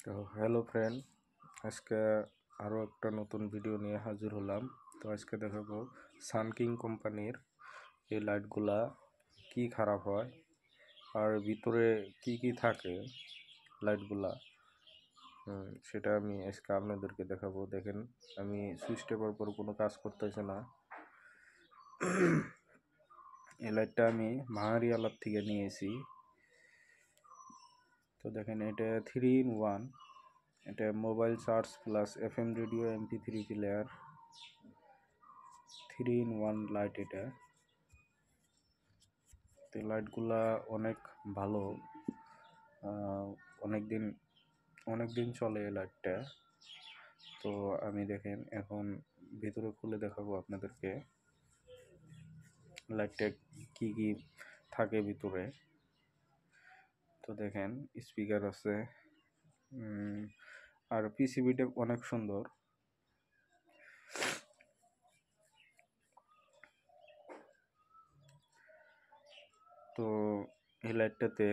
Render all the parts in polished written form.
তো hello friend, আজকে আরও একটা নতুন ভিডিও নিয়ে হাজির হলাম। তো আজকে দেখাবো সানকিং কোম্পানির এই লাইটগুলা কি খারাপ হয় আর ভিতরে কি কি থাকে লাইটগুলা, সেটা আমি আজকে আপনাদেরকে দেখাবো। দেখেন, আমি সুইচ টেপার পর কোনো কাজ করতেছে না। এই লাইটটা আমি মাহারিয়ালার থেকে নিয়েছি। তো দেখেন, এটা 3 in 1, এটা mobile charge plus FM radio MP3 player, 3 in 1 light এটা। তো লাইটগুলা অনেক ভালো, অনেক দিন চলে এই লাইটটা। তো আমি দেখেন এখন ভিতরে খুলে দেখাবো আপনাদেরকে লাইটটা কি কি থাকে ভিতরে। তো দেখেন, স্পিকার আছে, আর পিসিবিটা অনেক সুন্দর। তো এই লাইটটাতে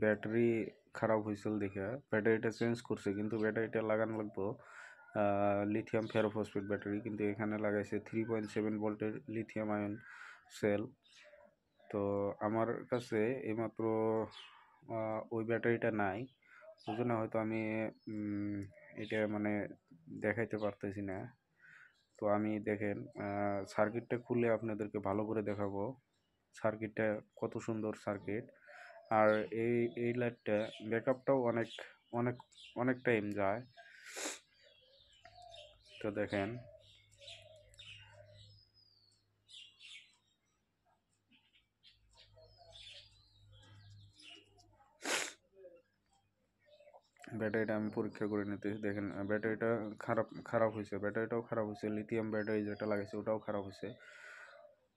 ব্যাটারি খারাপ হয়েছিল দেখে ব্যাটারিটা চেঞ্জ করছে, কিন্তু ব্যাটারিটা লাগানো লাগবো লিথিয়াম ফেরোফসফেট ব্যাটারি, কিন্তু এখানে লাগাইছে 3.7 ভোল্টের লিথিয়াম আয়ন সেল। তো আমার কাছে এইমাত্র ওই ব্যাটারিটা নাই, ওই জন্য হয়তো আমি এটা মানে দেখাইতে পারতেছি না। তো আমি দেখেন সার্কিটটা খুলে আপনাদেরকে ভালো করে দেখাবো সার্কিটটা কত সুন্দর সার্কিট। আর এই লাইটটা ব্যাকআপটাও অনেক অনেক অনেক টাইম যায়। তো দেখেন, ব্যাটারিটা আমি পরীক্ষা করে নিতে দেখেন ব্যাটারিটা খারাপ হয়েছে, ব্যাটারিটাও খারাপ হয়েছে, লিথিয়াম ব্যাটারি যেটা লাগাইছে ওটাও খারাপ হয়েছে।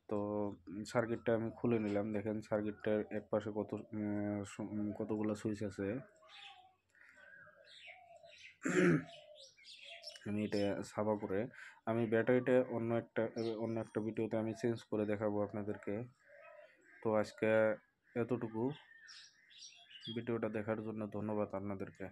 তো সার্কিটটা আমি খুলে নিলাম। দেখেন সার্কিটটার এক পাশে কতগুলো সুইচ আছে। আমি এটা সাবা করে আমি ব্যাটারিটা অন্য একটা ভিডিওতে আমি চেঞ্জ করে দেখাবো আপনাদেরকে। তো আজকে এতটুকু, ভিডিওটা দেখার জন্য ধন্যবাদ আপনাদেরকে।